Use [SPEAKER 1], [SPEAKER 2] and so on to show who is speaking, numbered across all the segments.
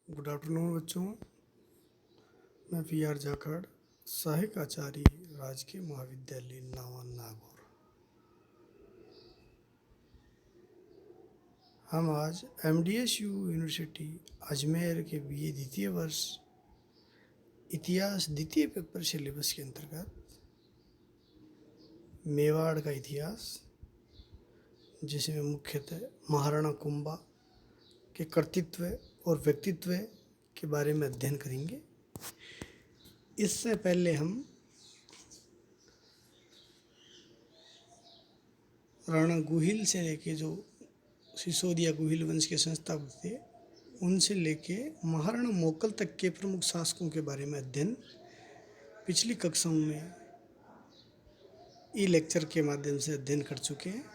[SPEAKER 1] Good afternoon बच्चों। मैं P R Jakhar, सहायक आचार्य, राजकीय महाविद्यालय नावान नागौर। हम आज MDSU यूनिवर्सिटी अजमेर के BA द्वितीय वर्ष इतिहास द्वितीय पेपर सिलेबस के अंतर्गत मेवाड़ का इतिहास, जिसमें मुख्यतः महाराणा कुंभा के कर्तृत्व और व्यक्तित्व के बारे में अध्ययन करेंगे। इससे पहले हम राणा गुहिल से लेके, जो सिसोदिया गुहिल वंश के संस्थापक थे, उनसे लेके महाराणा मोकल तक के प्रमुख शासकों के बारे में अध्ययन पिछली कक्षाओं में ई लेक्चर के माध्यम से अध्ययन कर चुके हैं।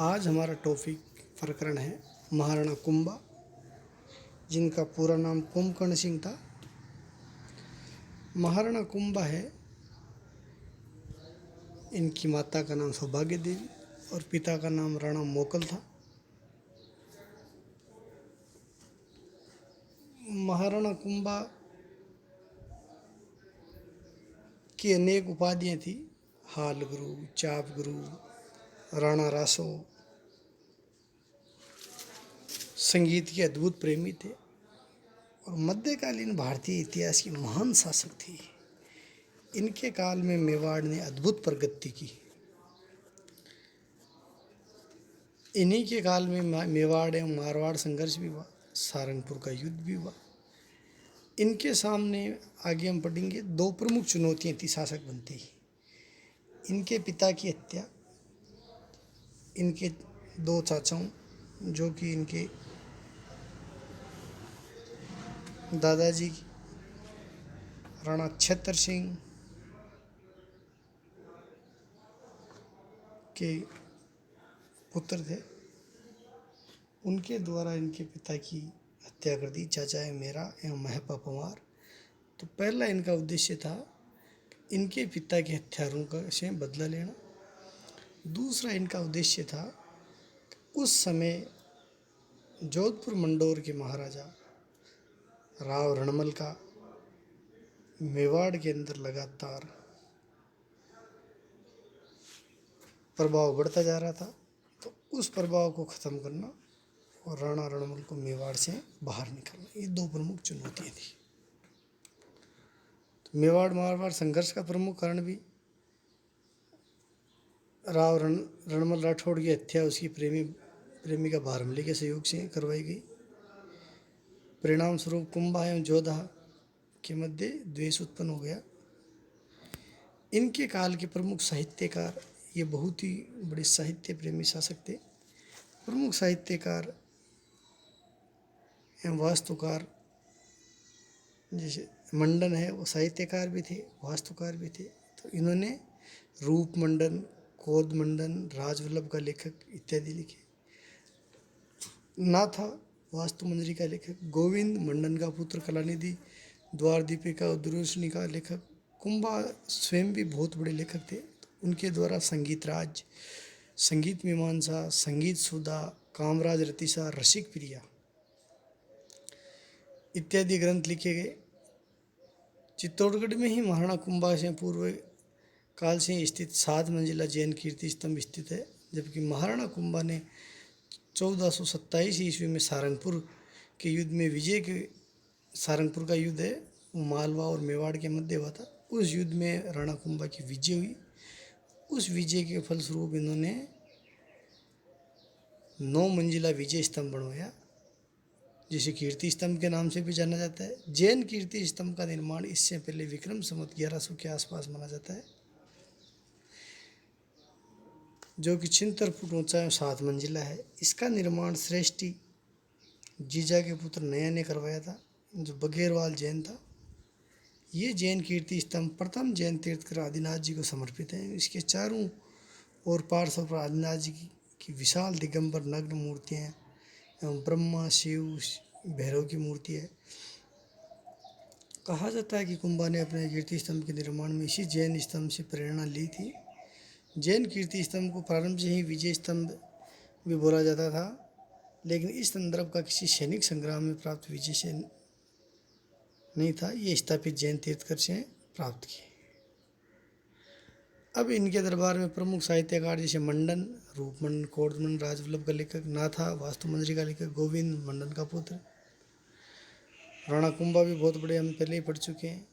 [SPEAKER 1] आज हमारा टॉपिक प्रकरण है महाराणा कुंभा, जिनका पूरा नाम कुंभकर्ण सिंह था। महाराणा कुंभा है, इनकी माता का नाम सौभाग्य देवी और पिता का नाम राणा मोकल था। महाराणा कुंभा की अनेक उपाधियां थी। हाल गुरु, चाप गुरु, राणा रासो। संगीत के अद्भुत प्रेमी थे और मध्यकालीन भारतीय इतिहास की महान शासक थे। इनके काल में मेवाड़ ने अद्भुत प्रगति की। इन्हीं के काल में मेवाड़ एवं मारवाड़ संघर्ष भी हुआ, सारंगपुर का युद्ध भी हुआ। इनके सामने आगे हम पढ़ेंगे दो प्रमुख चुनौतियां थी शासक बनते ही। इनके पिता की हत्या, इनके दो चाचाओं, जो कि इनके दादाजी राणा छत्र सिंह के पुत्र थे, उनके द्वारा इनके पिता की हत्या कर दी, चाचा है मेरा एवं महपा पवार। तो पहला इनका उद्देश्य था इनके पिता के हत्यारों का से बदला लेना। दूसरा इनका उद्देश्य था उस समय जोधपुर मंडोर के महाराजा राव रणमल का मेवाड़ के अंदर लगातार प्रभाव बढ़ता जा रहा था, तो उस प्रभाव को ख़त्म करना और राणा रणमल को मेवाड़ से बाहर निकालना, ये दो प्रमुख चुनौतियाँ थी। तो मेवाड़ मारवाड़ संघर्ष का प्रमुख कारण भी राव रणमल राठौड़ की हत्या उसकी प्रेमिका भारमली के सहयोग से करवाई गई। परिणाम स्वरूप कुंभा एवं जोधा के मध्य द्वेष उत्पन्न हो गया। इनके काल के प्रमुख साहित्यकार, ये बहुत ही बड़े साहित्य प्रेमी शासक थे। प्रमुख साहित्यकार एवं वास्तुकार, जैसे मंडन है, वो साहित्यकार भी थे, वास्तुकार भी थे। तो इन्होंने रूप मंडन, कोद मंडन, राजवल्लभ का लेखक इत्यादि लिखे। नाथा वास्तु मंजरी का लेखक, गोविंद मंडन का पुत्र कलानिधि द्वार दीपिका और दूरदर्शनी का लेखक। कुंभा स्वयं भी बहुत बड़े लेखक थे। तो उनके द्वारा संगीत राज, संगीत मीमांसा, संगीत सुधा, कामराज रतिसा, रसिक प्रिया इत्यादि ग्रंथ लिखे गए। चित्तौड़गढ़ में ही महाराणा कुंभा से पूर्व काल से स्थित 7 मंजिला जैन कीर्ति स्तंभ स्थित है, जबकि महाराणा कुंभा ने 1427 ईस्वी में सारंगपुर के युद्ध में विजय के, सारंगपुर का युद्ध है वो मालवा और मेवाड़ के मध्य हुआ था, उस युद्ध में राणा कुंभा की विजय हुई। उस विजय के फलस्वरूप इन्होंने 9 मंजिला विजय स्तंभ बनवाया, जिसे कीर्ति स्तंभ के नाम से भी जाना जाता है। जैन कीर्ति स्तंभ का निर्माण इससे पहले विक्रम संवत 1100 के आसपास माना जाता है, जो कि 76 फुट ऊंचा और 7 मंजिला है। इसका निर्माण श्रेष्ठी जीजा के पुत्र नया ने करवाया था, जो बघेरवाल जैन था। ये जैन कीर्ति स्तंभ प्रथम जैन तीर्थकर आदिनाथ जी को समर्पित है। इसके चारों ओर पार्श्व पर आदिनाथ जी की विशाल दिगंबर नग्न मूर्तियाँ एवं ब्रह्मा, शिव, भैरव की मूर्ति है। कहा जाता है कि कुंभा ने अपने कीर्ति स्तंभ के निर्माण में इसी जैन स्तंभ से प्रेरणा ली थी। जैन कीर्ति स्तंभ को प्रारंभ से ही विजय स्तंभ भी बोला जाता था। लेकिन इस संदर्भ का किसी सैनिक संग्राम में प्राप्त विजय से नहीं था। ये स्थापित जैन तीर्थकर से प्राप्त किए। अब इनके दरबार में प्रमुख साहित्यकार जैसे मंडन, रूपमंडन, कोदमंडन, राजवल्लभ का लेखक, नाथा, वास्तुमंजरी का लेखक, गोविंद मंडन का पुत्र, राणा कुंभा भी बहुत बड़े, हम पहले ही पढ़ चुके हैं।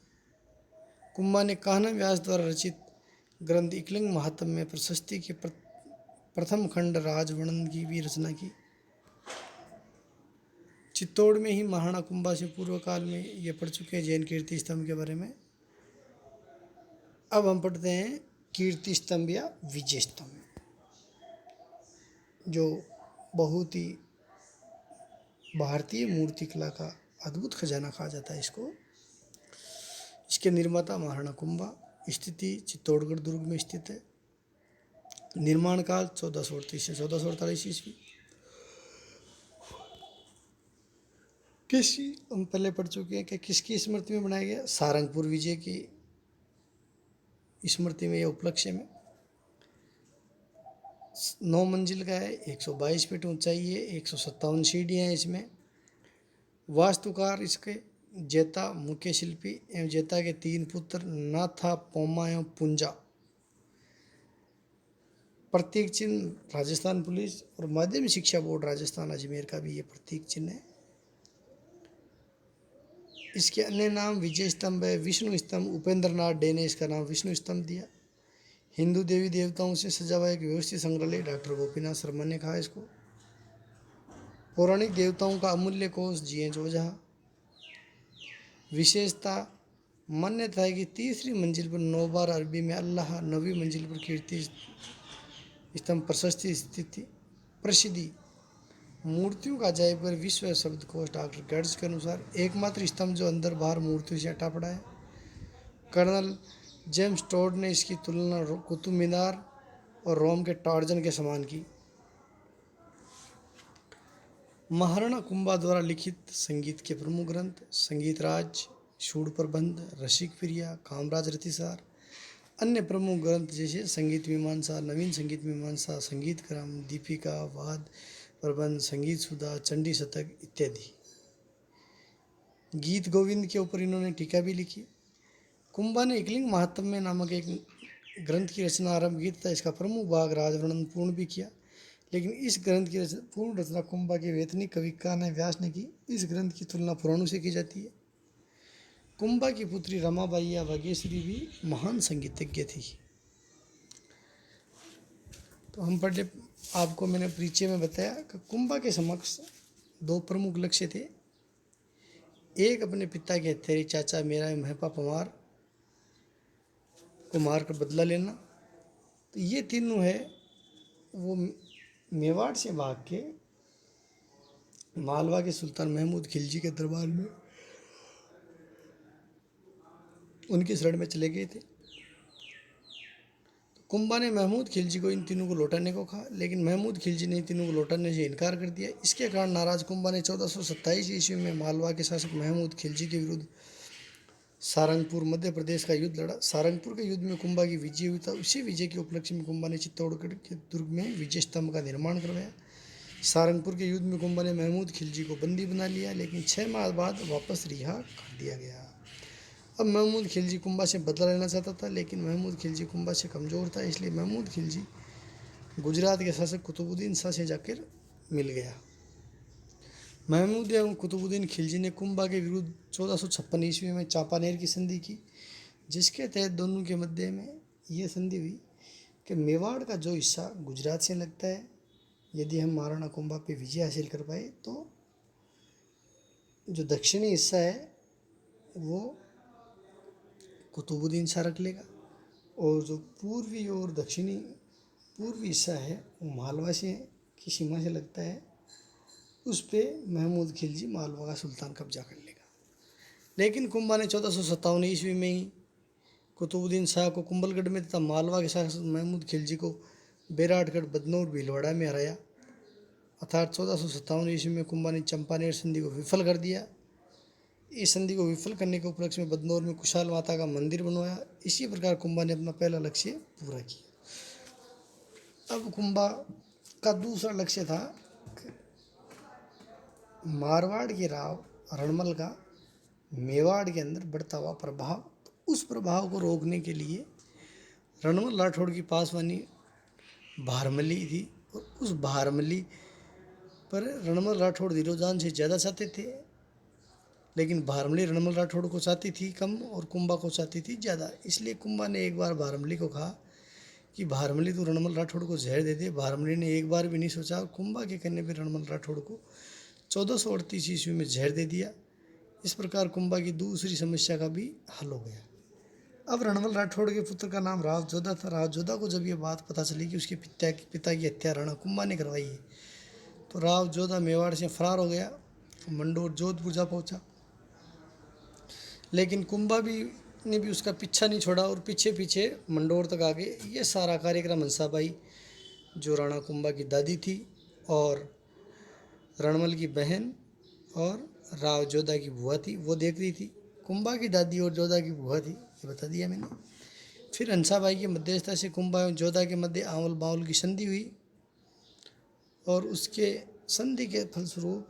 [SPEAKER 1] कुंभा ने कान्हा व्यास द्वारा रचित ग्रंथ एकलिंग महात्म्य में प्रशस्ति के प्रथम खंड राजवर्णन की भी रचना की। चित्तौड़ में ही महाराणा कुंभा से पूर्व काल में ये पढ़ चुके हैं जैन कीर्ति स्तंभ के बारे में। अब हम पढ़ते हैं कीर्ति स्तंभ या विजय स्तंभ, जो बहुत ही भारतीय मूर्तिकला का अद्भुत खजाना कहा जाता है इसको। इसके निर्माता महाराणा कुंभा, स्थिति चित्तौड़गढ़ दुर्ग में स्थित है। निर्माण काल 1438 से 1448 ईस्वी। किसी हम पहले पढ़ चुके हैं कि किसकी स्मृति में बनाया गया, सारंगपुर विजय की स्मृति में या उपलक्ष्य में। 9 मंजिल का है, 122 फीट ऊंचाई है, 157 सीढ़ियाँ हैं इसमें। वास्तुकार इसके जेता मुख्य शिल्पी एवं जेता के 3 पुत्र नाथा, पोमा एवं पुंजा। प्रतीक चिन्ह राजस्थान पुलिस और माध्यमिक शिक्षा बोर्ड राजस्थान अजमेर का भी ये प्रतीक चिन्ह है। इसके अन्य नाम विजय स्तंभ है, विष्णु स्तंभ। उपेंद्र नाथ डे ने इसका नाम विष्णु स्तंभ दिया। हिंदू देवी देवताओं से सजा हुआ एक व्यवस्थित संग्रहालय, डॉक्टर गोपीनाथ शर्मा ने कहा इसको। पौराणिक देवताओं का अमूल्य कोष, जी.एच. ओझा। विशेषता मान्यता है कि तीसरी मंजिल पर 9 बार अरबी में अल्लाह, 9वीं मंजिल पर कीर्ति स्तंभ प्रशस्ति स्थिति प्रसिद्धि। मूर्तियों का अजायबघर विश्व शब्दकोश डॉक्टर गर्ज के अनुसार एकमात्र स्तंभ जो अंदर बाहर मूर्तियों से हटा पड़ा है। कर्नल जेम्स टोड ने इसकी तुलना कुतुब मीनार और रोम के टार्जन के समान की। महाराणा कुंभा द्वारा लिखित संगीत के प्रमुख ग्रंथ संगीत राज, शूड प्रबंध, रसिक प्रिया, कामराज रतिसार। अन्य प्रमुख ग्रंथ जैसे संगीत मीमांसा, नवीन संगीत मीमांसा, संगीत क्रम, दीपिका, वाद प्रबंध, संगीत सुधा, चंडी शतक इत्यादि। गीत गोविंद के ऊपर इन्होंने टीका भी लिखी। कुंभा ने एकलिंग महात्म्य नामक एक ग्रंथ की रचना आरंभ की तथा इसका प्रमुख भाग राजवर्णन पूर्ण भी किया। लेकिन इस ग्रंथ की पूर्ण रचना कुंभा के वैतनिक कवि कान्हा व्यास ने की। इस ग्रंथ की तुलना पुराणों से की जाती है। कुंभा की पुत्री रमाबाई या भाग्यश्री भी महान संगीतज्ञ थी। तो हम पढ़े, आपको मैंने परिचय में बताया कि कुंभा के समक्ष 2 प्रमुख लक्ष्य थे। एक अपने पिता के हत्यारे चाचा मेरा महपा पवार को मारकर बदला लेना। तो ये तीनों है वो मेवाड़ से भाग के मालवा के सुल्तान महमूद खिलजी के दरबार में उनकी शरण में चले गए थे। कुंभा ने महमूद खिलजी को इन तीनों को लौटाने को कहा, लेकिन महमूद खिलजी ने इन तीनों को लौटाने से इनकार कर दिया। इसके कारण नाराज कुंभा ने 1427 ईस्वी में मालवा के शासक महमूद खिलजी के विरुद्ध सारंगपुर मध्य प्रदेश का युद्ध लड़ा। सारंगपुर के युद्ध में कुंभा की विजय हुई था। उसी विजय के उपलक्ष्य में कुंभा ने चित्तौड़गढ़ के दुर्ग में विजय स्तंभ का निर्माण करवाया। सारंगपुर के युद्ध में कुंभा ने महमूद खिलजी को बंदी बना लिया, लेकिन 6 माह बाद वापस रिहा कर दिया गया। अब महमूद खिलजी कुंभा से बदला लेना चाहता था, लेकिन महमूद खिलजी कुंभा से कमज़ोर था। इसलिए महमूद खिलजी गुजरात के शासक कुतुबुद्दीन शाह से जाकर मिल गया। महमूद एवं कुतुबुद्दीन खिलजी ने कुंभा के विरुद्ध 1456 ईस्वी में चांपानेर की संधि की, जिसके तहत दोनों के मध्य में ये संधि हुई कि मेवाड़ का जो हिस्सा गुजरात से लगता है, यदि हम महाराणा कुंभा पे विजय हासिल कर पाए तो जो दक्षिणी हिस्सा है वो कुतुबुद्दीन शाह रख लेगा, और जो पूर्वी और पूर्वी हिस्सा है वो मालवा से की सीमा से लगता है, उस पे महमूद खिलजी मालवा का सुल्तान कब्जा कर लेगा। लेकिन कुंभा ने 1457 ईस्वी में ही कुतुबुद्दीन शाह को कुंभलगढ़ में तथा मालवा के शासक महमूद खिलजी को बेराटगढ़, बदनौर, भीलवाड़ा में हराया। अर्थात 1457 ईस्वी में कुंभा ने चंपानेर संधि को विफल कर दिया। इस संधि को विफल करने के उपलक्ष्य में बदनौर में कुशाल माता का मंदिर बनवाया। इसी प्रकार कुंभा ने अपना पहला लक्ष्य पूरा किया। अब कुंभा का दूसरा लक्ष्य था मारवाड़ के राव रणमल का मेवाड़ के अंदर बढ़ता हुआ प्रभाव, उस प्रभाव को रोकने के लिए रणमल राठौड़ की पासवानी भारमली थी, और उस भारमली पर रणमल राठौड़ दिरोजान से ज़्यादा चाहते थे, लेकिन भारमली रणमल राठौड़ को चाहती थी कम और कुंभा को चाहती थी ज़्यादा। इसलिए कुंभा ने एक बार भारमली को कहा कि भारमली तो रणमल राठौड़ को जहर दे दे। भारमली ने एक बार भी नहीं सोचा, और कुंभा के कहने पर रणमल राठौड़ को 1438 ईस्वी में जहर दे दिया। इस प्रकार कुंभा की दूसरी समस्या का भी हल हो गया। अब रणमल राठौड़ के पुत्र का नाम राव जोधा था। राव जोधा को जब ये बात पता चली कि उसके पिता की हत्या राणा कुंभा ने करवाई है, तो राव जोधा मेवाड़ से फरार हो गया, मंडोर जोधपुर जा पहुंचा। लेकिन कुंभा ने भी उसका पीछा नहीं छोड़ा और पीछे पीछे मंडोर तक आ गए। ये सारा कार्यक्रम हंसाबाई, जो राणा कुंभा की दादी थी और रणमल की बहन और राव जोधा की बुआ थी, वो देख रही थी। कुंभा की दादी और जोधा की बुआ थी, ये बता दिया मैंने। फिर हंसाबाई की मध्यस्थता से कुंभा एवं जोधा के मध्य आंवल बाउल की संधि हुई, और उसके संधि के फलस्वरूप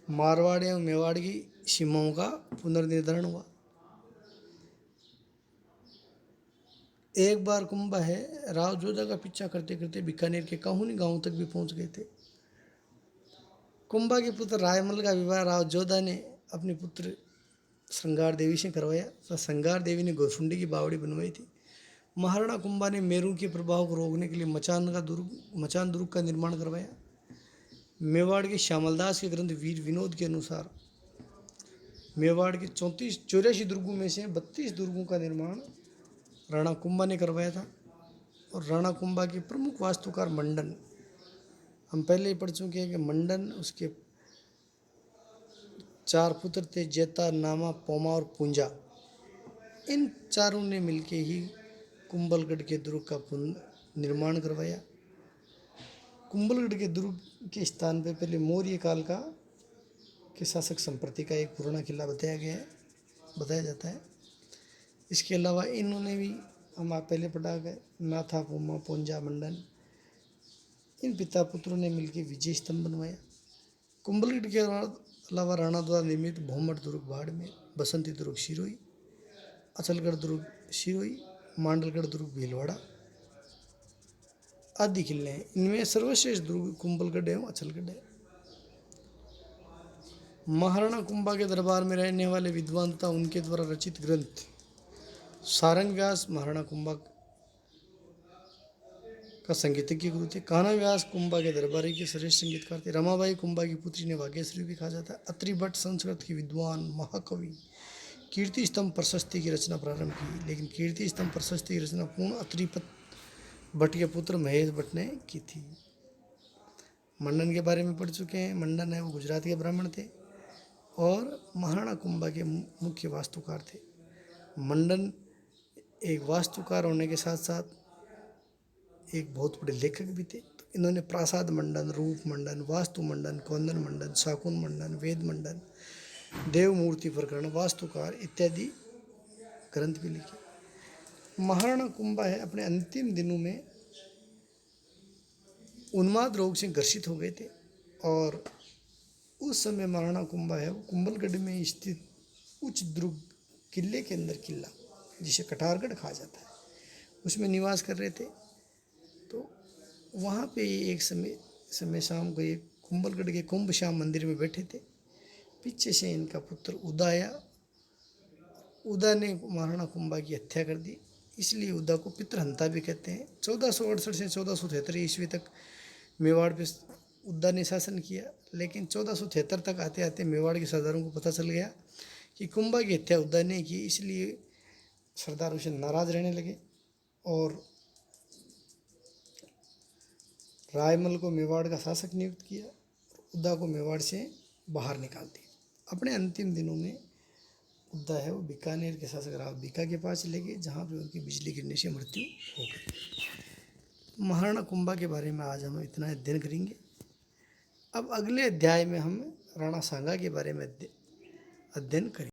[SPEAKER 1] मारवाड़ एवं मेवाड़ की सीमाओं का पुनर्निर्धारण हुआ। एक बार कुंभा है राव जोधा का पीछा करते करते बीकानेर के काहुनी गांव तक भी पहुंच गए थे। कुंभा के पुत्र रायमल का विवाह राव जोधा ने अपनी पुत्र श्रृंगार देवी से करवाया। तो श्रृंगार देवी ने गोरफुंडी की बावड़ी बनवाई थी। महाराणा कुंभा ने मेरू के प्रभाव को रोकने के लिए मचान दुर्ग का निर्माण करवाया। मेवाड़ के श्यामलदास के ग्रंथ वीर विनोद के अनुसार मेवाड़ के 84 दुर्गों में से 32 दुर्गों का निर्माण राणा कुंभा ने करवाया था। और राणा कुंभा के प्रमुख वास्तुकार मंडन, हम पहले ही पढ़ चुके हैं कि मंडन, उसके 4 पुत्र थे, जेता, नामा, पोमा और पूंजा। इन चारों ने मिलकर ही कुंभलगढ़ के दुर्ग का निर्माण करवाया। कुंभलगढ़ के दुर्ग के स्थान पर पहले मौर्य काल के शासक संप्रति का एक पुराना किला बताया जाता है। इसके अलावा इन्होंने भी, हम आप पहले पढ़ा गए, नाथा, पोमा, पोंजा, मंडन, इन पिता पुत्रों ने मिलकर विजय स्तंभ बनवाया। कुंभलगढ़ के अलावा राणा द्वारा निर्मित भौमट दुर्ग बाड़मेर, बसंती दुर्ग सिरोही, अचलगढ़ दुर्ग सिरोही, मांडलगढ़ दुर्ग भीलवाड़ा आदि किले हैं। इनमें सर्वश्रेष्ठ दुर्ग कुंभलगढ़ एवं अचलगढ़ है। महाराणा कुंभा के दरबार में रहने वाले विद्वान तथा उनके द्वारा रचित ग्रंथ सारंग व्यास महाराणा कुंभा का संगीतज्ञ गुरु थे। कान्हा व्यास कुंभा के दरबारी के श्रेष्ठ संगीतकार थे। रमाबाई कुंभा की पुत्री ने वागेश्वरी भी कहा जाता है। अत्रि भट्ट संस्कृत के विद्वान महाकवि कीर्ति स्तंभ प्रशस्ति की रचना प्रारंभ की, लेकिन कीर्ति स्तंभ प्रशस्ति की रचना पूर्ण अत्रि भट्ट के पुत्र महेश भट्ट ने की थी। मंडन के बारे में पढ़ चुके हैं। मंडन है वो गुजरात के ब्राह्मण थे और महाराणा कुंभा के मुख्य वास्तुकार थे। मंडन एक वास्तुकार होने के साथ साथ एक बहुत बड़े लेखक भी थे। तो इन्होंने प्रासाद मंडन, रूप मंडन, वास्तु मंडन, कौंदन मंडन, शाकुन मंडन, वेद मंडन, देव मूर्ति प्रकरण, वास्तुकार इत्यादि ग्रंथ भी लिखे। महाराणा कुंभा है अपने अंतिम दिनों में उन्माद रोग से ग्रसित हो गए थे, और उस समय महाराणा कुंभा है वो कुंभलगढ़ में स्थित उच्च दुर्ग किले के अंदर किला, जिसे कटारगढ़ कहा जाता है, उसमें निवास कर रहे थे। तो वहाँ पे एक समय शाम को ये कुंभलगढ़ के कुंभ श्याम मंदिर में बैठे थे। पीछे से इनका पुत्र उदा आया। उदा ने महाराणा कुंभा की हत्या कर दी, इसलिए उदा को पितृहंता भी कहते हैं। 1468 से 1473 ईस्वी तक मेवाड़ पे उदा ने शासन किया, लेकिन 1473 तक आते आते मेवाड़ के सरदारों को पता चल गया कि कुंभा की हत्या उदा ने की, इसलिए सरदार उसे नाराज रहने लगे और रायमल को मेवाड़ का शासक नियुक्त किया, उदा को मेवाड़ से बाहर निकाल दिया। अपने अंतिम दिनों में उदा है वो बीकानेर के शासक राव बीका के पास चले गए, जहाँ पे उनकी बिजली गिरने से मृत्यु हो गई। महाराणा कुंभा के बारे में आज हम इतना अध्ययन करेंगे। अब अगले अध्याय में हम राणा सांगा के बारे में अध्ययन करेंगे।